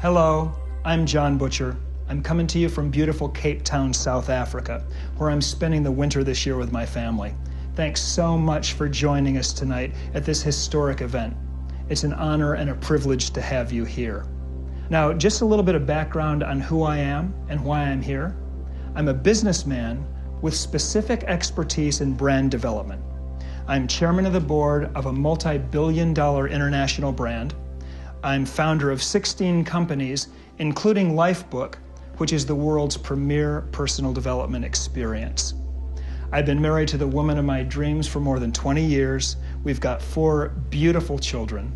Hello, I'm John Butcher. I'm coming to you from beautiful Cape Town, South Africa, where I'm spending the winter this year with my family. Thanks so much for joining us tonight at this historic event. It's an honor and a privilege to have you here. Now, just a little bit of background on who I am and why I'm here. I'm a businessman with specific expertise in brand development. I'm chairman of the board of a multi-billion-dollar international brand. I'm founder of 16 companies, including Lifebook, which is the world's premier personal development experience. I've been married to the woman of my dreams for more than 20 years. We've got 4 beautiful children.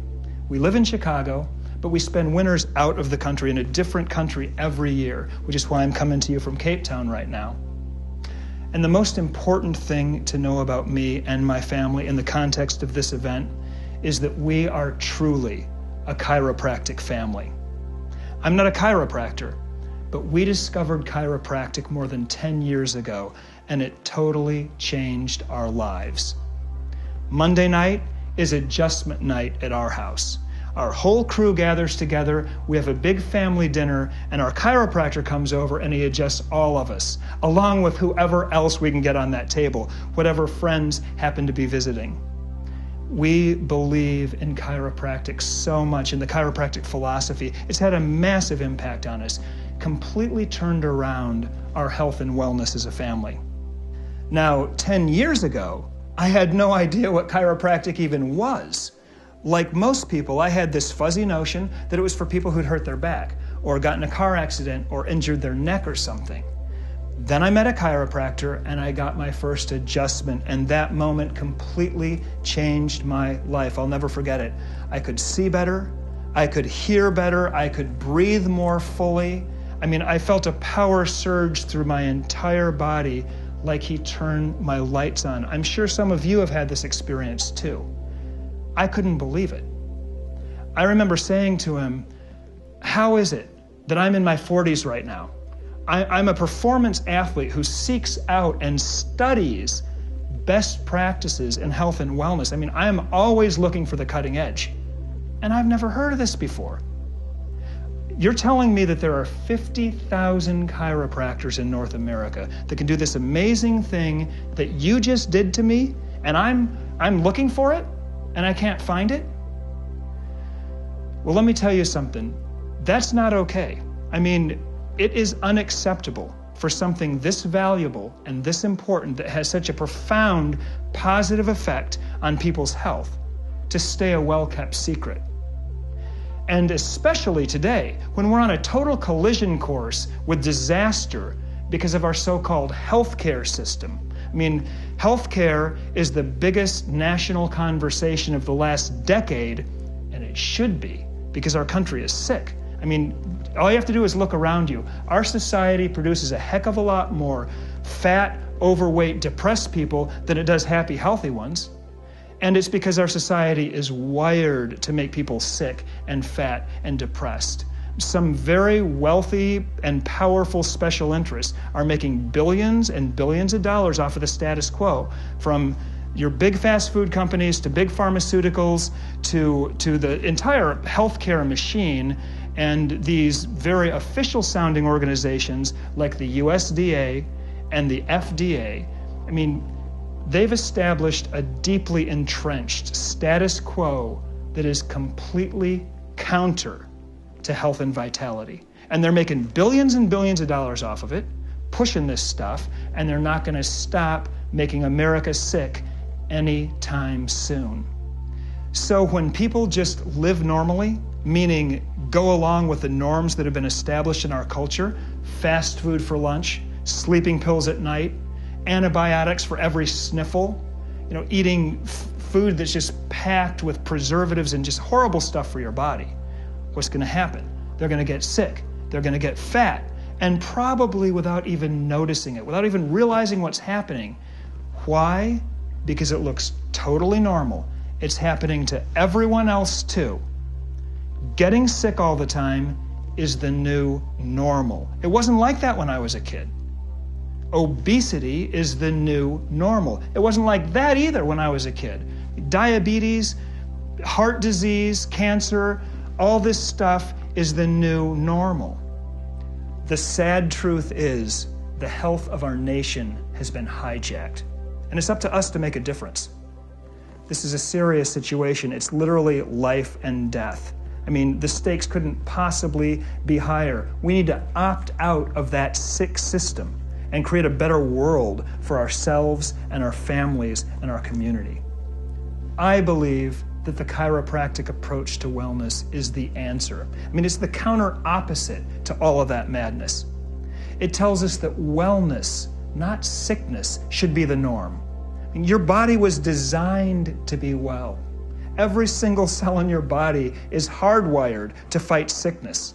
We live in Chicago, but we spend winters out of the country in a different country every year, which is why I'm coming to you from Cape Town right now. And the most important thing to know about me and my family in the context of this event is that we are truly a chiropractic family. I'm not a chiropractor, but we discovered chiropractic more than 10 years ago, and it totally changed our lives. Monday night is adjustment night at our house. Our whole crew gathers together, we have a big family dinner, and our chiropractor comes over and he adjusts all of us, along with whoever else we can get on that table, whatever friends happen to be visiting. We believe in chiropractic so much, in the chiropractic philosophy. It's had a massive impact on us, completely turned around our health and wellness as a family. Now, 10 years ago, I had no idea what chiropractic even was. Like most people, I had this fuzzy notion that it was for people who'd hurt their back, or got in a car accident, or injured their neck or something. Then I met a chiropractor and I got my first adjustment, and that moment completely changed my life. I'll never forget it. I could see better, I could hear better, I could breathe more fully. I felt a power surge through my entire body, like he turned my lights on. I'm sure some of you have had this experience too. I couldn't believe it. I remember saying to him, how is it that I'm in my 40s right now? I'm a performance athlete who seeks out and studies best practices in health and wellness. I am always looking for the cutting edge. And I've never heard of this before. You're telling me that there are 50,000 chiropractors in North America that can do this amazing thing that you just did to me, and I'm looking for it, and I can't find it? Well, let me tell you something. That's not okay. It is unacceptable for something this valuable and this important that has such a profound positive effect on people's health to stay a well-kept secret. And especially today, when we're on a total collision course with disaster because of our so-called healthcare system. Healthcare is the biggest national conversation of the last decade, and it should be, because our country is sick. All you have to do is look around you. Our society produces a heck of a lot more fat, overweight, depressed people than it does happy, healthy ones. And it's because our society is wired to make people sick and fat and depressed. Some very wealthy and powerful special interests are making billions and billions of dollars off of the status quo, from your big fast food companies to big pharmaceuticals to the entire healthcare machine, and these very official sounding organizations like the USDA and the FDA. They've established a deeply entrenched status quo that is completely counter to health and vitality. And they're making billions and billions of dollars off of it, pushing this stuff, and they're not going to stop making America sick anytime soon. So when people just live normally, meaning go along with the norms that have been established in our culture, fast food for lunch, sleeping pills at night, antibiotics for every sniffle, eating food that's just packed with preservatives and just horrible stuff for your body, what's going to happen? They're going to get sick, they're going to get fat, and probably without even noticing it, without even realizing what's happening. Why? Because it looks totally normal. It's happening to everyone else too. Getting sick all the time is the new normal. It wasn't like that when I was a kid. Obesity is the new normal. It wasn't like that either when I was a kid. Diabetes, heart disease, cancer, all this stuff is the new normal. The sad truth is the health of our nation has been hijacked, and it's up to us to make a difference. This is a serious situation. It's literally life and death. I mean, the stakes couldn't possibly be higher. We need to opt out of that sick system and create a better world for ourselves and our families and our community. I believe that the chiropractic approach to wellness is the answer. I mean, it's the counter opposite to all of that madness. It tells us that wellness, not sickness, should be the norm. I mean, your body was designed to be well. Every single cell in your body is hardwired to fight sickness.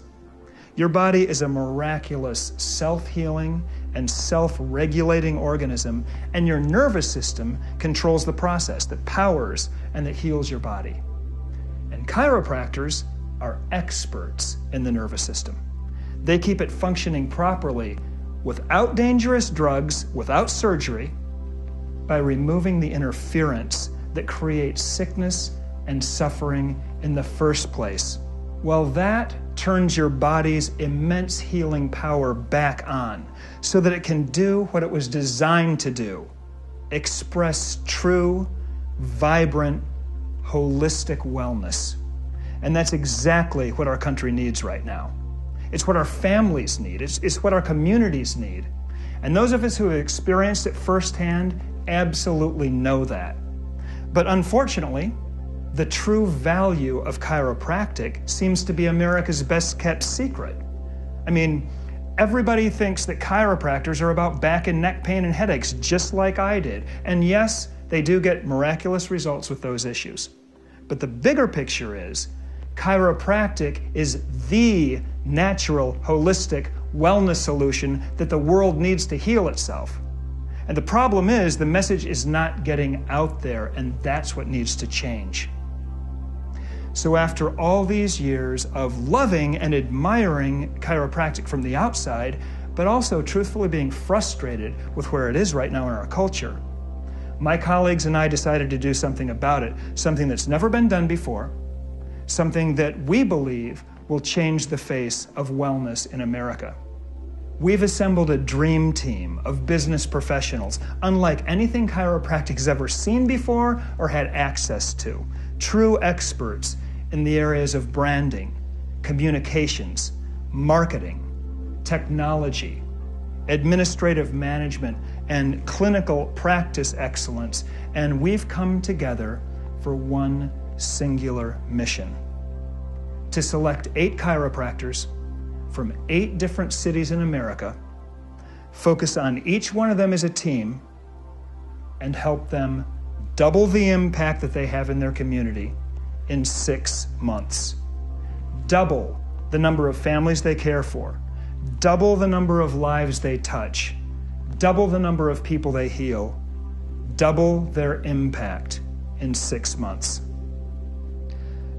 Your body is a miraculous, self-healing and self-regulating organism, and your nervous system controls the process that powers and that heals your body. And chiropractors are experts in the nervous system. They keep it functioning properly without dangerous drugs, without surgery, by removing the interference that creates sickness and suffering in the first place. Well, that turns your body's immense healing power back on so that it can do what it was designed to do: express true, vibrant, holistic wellness. And that's exactly what our country needs right now. It's what our families need. It's what our communities need. And those of us who have experienced it firsthand absolutely know that. But unfortunately, the true value of chiropractic seems to be America's best kept secret. I mean, everybody thinks that chiropractors are about back and neck pain and headaches, just like I did. And yes, they do get miraculous results with those issues. But the bigger picture is, chiropractic is the natural, holistic wellness solution that the world needs to heal itself. And the problem is, the message is not getting out there, and that's what needs to change. So after all these years of loving and admiring chiropractic from the outside, but also truthfully being frustrated with where it is right now in our culture, my colleagues and I decided to do something about it, something that's never been done before, something that we believe will change the face of wellness in America. We've assembled a dream team of business professionals, unlike anything chiropractic has ever seen before or had access to. True experts in the areas of branding, communications, marketing, technology, administrative management, and clinical practice excellence. And we've come together for one singular mission: to select 8 chiropractors from 8 different cities in America, focus on each one of them as a team, and help them double the impact that they have in their community in 6 months. Double the number of families they care for, double the number of lives they touch, double the number of people they heal, double their impact in 6 months.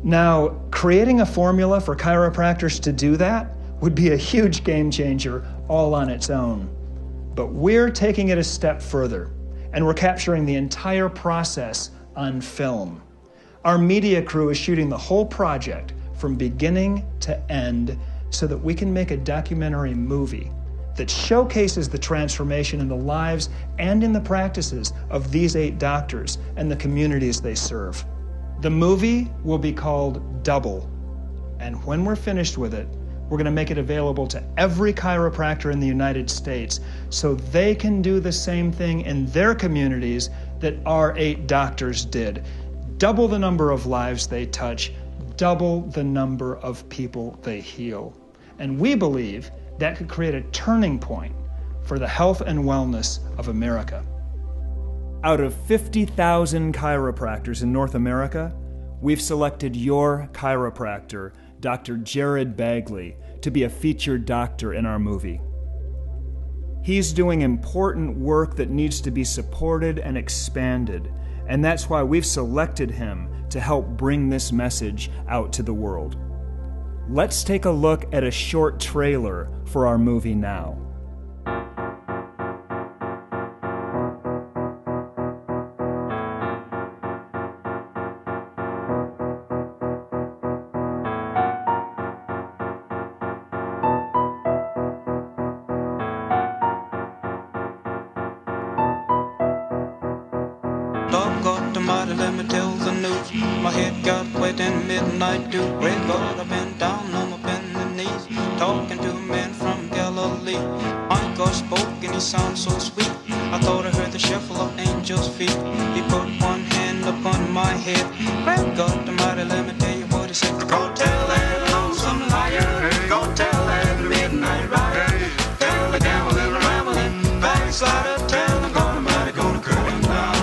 Now, creating a formula for chiropractors to do that would be a huge game changer all on its own. But we're taking it a step further, and we're capturing the entire process on film. Our media crew is shooting the whole project from beginning to end so that we can make a documentary movie that showcases the transformation in the lives and in the practices of these 8 doctors and the communities they serve. The movie will be called Double, and when we're finished with it, we're going to make it available to every chiropractor in the United States so they can do the same thing in their communities that our 8 doctors did. Double the number of lives they touch, double the number of people they heal. And we believe that could create a turning point for the health and wellness of America. Out of 50,000 chiropractors in North America, we've selected your chiropractor, Dr. Jared Bagley, to be a featured doctor in our movie. He's doing important work that needs to be supported and expanded, and that's why we've selected him to help bring this message out to the world. Let's take a look at a short trailer for our movie now. Doggone almighty, let me tell the news. My head got wet in midnight dew. Great Lord, I've been down on my bending knees, talking to a man from Galilee. My God spoke and he sounded so sweet. I thought I heard the shuffle of angels' feet. He put one hand upon my head. Great God almighty, let me tell you what he said. Go tell that lonesome liar, go tell that midnight rider, tell the gambling, rambling, backslider, tell the God almighty gonna cut him down.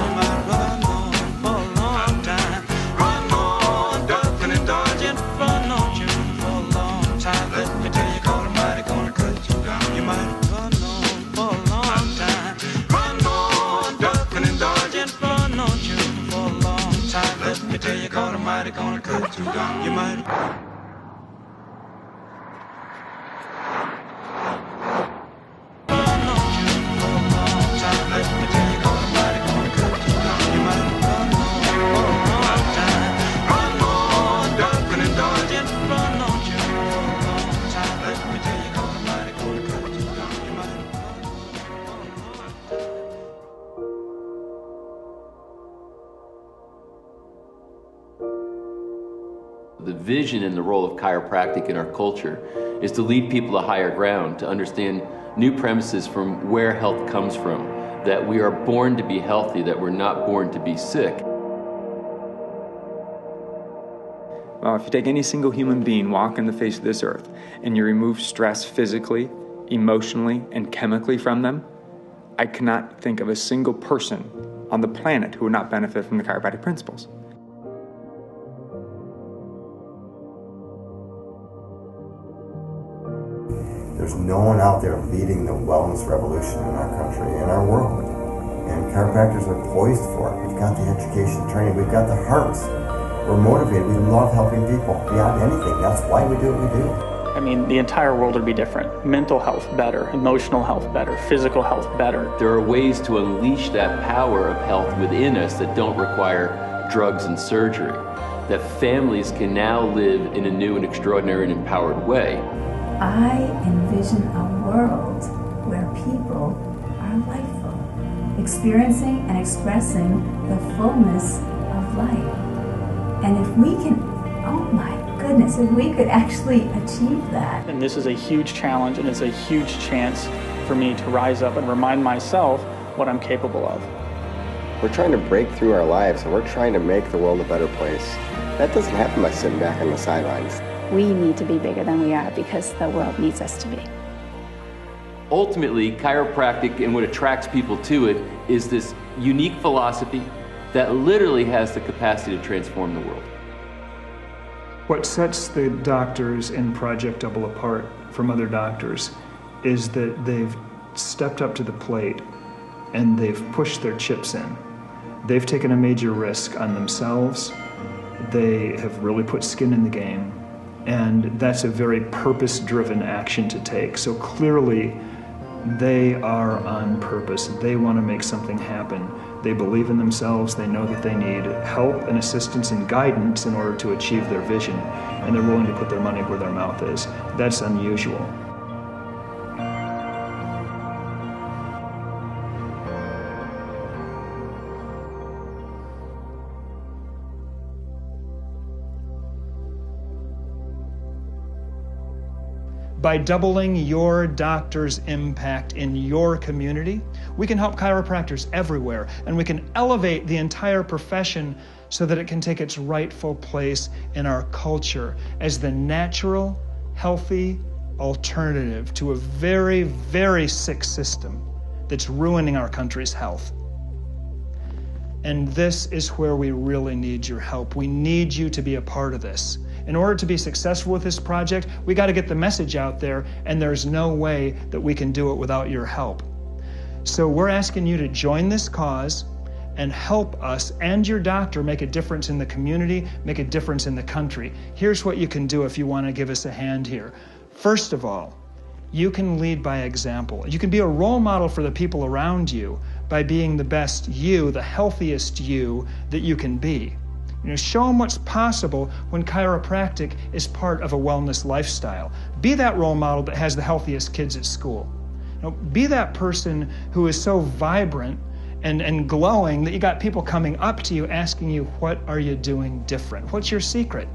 God Almighty gonna cut you down. You might. The vision and the role of chiropractic in our culture is to lead people to higher ground, to understand new premises from where health comes from, that we are born to be healthy, that we're not born to be sick. Well, if you take any single human being walking the face of this earth and you remove stress physically, emotionally, and chemically from them, I cannot think of a single person on the planet who would not benefit from the chiropractic principles. There's no one out there leading the wellness revolution in our country, in our world. And chiropractors are poised for it. We've got the education, training, we've got the hearts. We're motivated, we love helping people beyond anything. That's why we do what we do. I mean, the entire world would be different. Mental health better, emotional health better, physical health better. There are ways to unleash that power of health within us that don't require drugs and surgery, that families can now live in a new and extraordinary and empowered way. I envision a world where people are lifeful, experiencing and expressing the fullness of life. And if we can, oh my goodness, if we could actually achieve that. And this is a huge challenge, and it's a huge chance for me to rise up and remind myself what I'm capable of. We're trying to break through our lives, and we're trying to make the world a better place. That doesn't happen by sitting back on the sidelines. We need to be bigger than we are because the world needs us to be. Ultimately, chiropractic and what attracts people to it is this unique philosophy that literally has the capacity to transform the world. What sets the doctors in Project Double apart from other doctors is that they've stepped up to the plate and they've pushed their chips in. They've taken a major risk on themselves. They have really put skin in the game. And that's a very purpose-driven action to take. So clearly, they are on purpose. They want to make something happen. They believe in themselves. They know that they need help and assistance and guidance in order to achieve their vision. And they're willing to put their money where their mouth is. That's unusual. By doubling your doctor's impact in your community, we can help chiropractors everywhere, and we can elevate the entire profession so that it can take its rightful place in our culture as the natural, healthy alternative to a very, very sick system that's ruining our country's health. And this is where we really need your help. We need you to be a part of this. In order to be successful with this project, we got to get the message out there, and there's no way that we can do it without your help. So we're asking you to join this cause and help us and your doctor make a difference in the community, make a difference in the country. Here's what you can do if you want to give us a hand here. First of all, you can lead by example. You can be a role model for the people around you by being the best you, the healthiest you that you can be. You know, show them what's possible when chiropractic is part of a wellness lifestyle. Be that role model that has the healthiest kids at school. You know, be that person who is so vibrant and glowing that you got people coming up to you asking you, what are you doing different? What's your secret?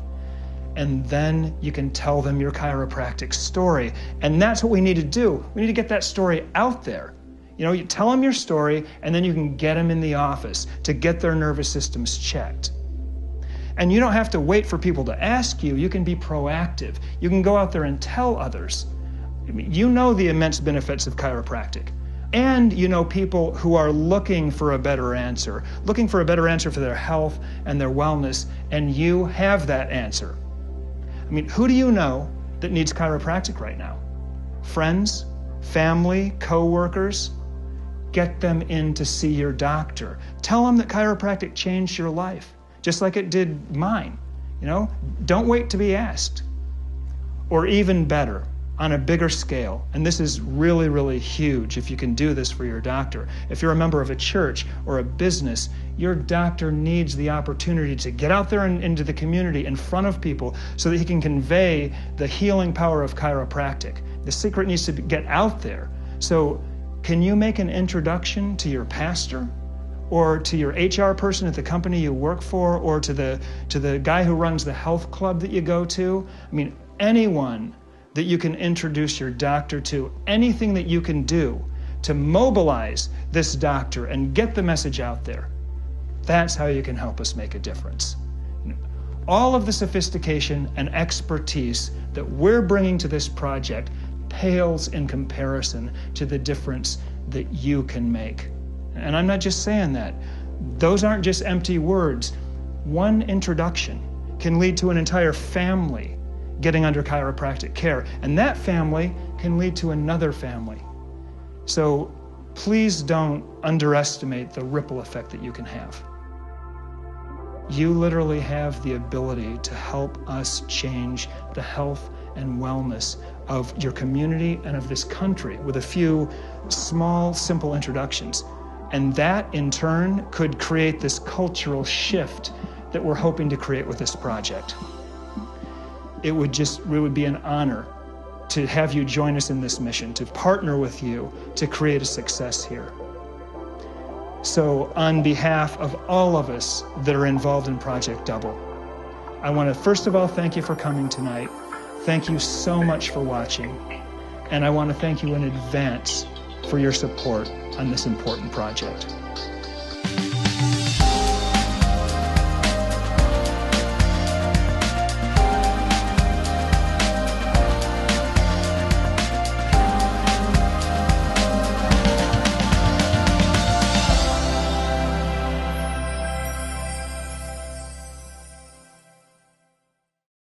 And then you can tell them your chiropractic story. And that's what we need to do. We need to get that story out there. You know, you tell them your story, and then you can get them in the office to get their nervous systems checked. And you don't have to wait for people to ask you. You can be proactive. You can go out there and tell others. I mean, you know the immense benefits of chiropractic. And you know people who are looking for a better answer for their health and their wellness, and you have that answer. I mean, who do you know that needs chiropractic right now? Friends, family, co-workers? Get them in to see your doctor. Tell them that chiropractic changed your life, just like it did mine. You know, don't wait to be asked. Or even better, on a bigger scale, and this is really, really huge if you can do this for your doctor. If you're a member of a church or a business, your doctor needs the opportunity to get out there and into the community in front of people so that he can convey the healing power of chiropractic. The secret needs to get out there. So can you make an introduction to your pastor, or to your HR person at the company you work for, or to the guy who runs the health club that you go to? I mean, anyone that you can introduce your doctor to, anything that you can do to mobilize this doctor and get the message out there. That's how you can help us make a difference. All of the sophistication and expertise that we're bringing to this project pales in comparison to the difference that you can make. And I'm not just saying that. Those aren't just empty words. One introduction can lead to an entire family getting under chiropractic care, and that family can lead to another family. So please don't underestimate the ripple effect that you can have. You literally have the ability to help us change the health and wellness of your community and of this country with a few small, simple introductions. And that, in turn, could create this cultural shift that we're hoping to create with this project. It would be an honor to have you join us in this mission, to partner with you to create a success here. So on behalf of all of us that are involved in Project Double, I want to first of all thank you for coming tonight. Thank you so much for watching. And I want to thank you in advance for your support on this important project.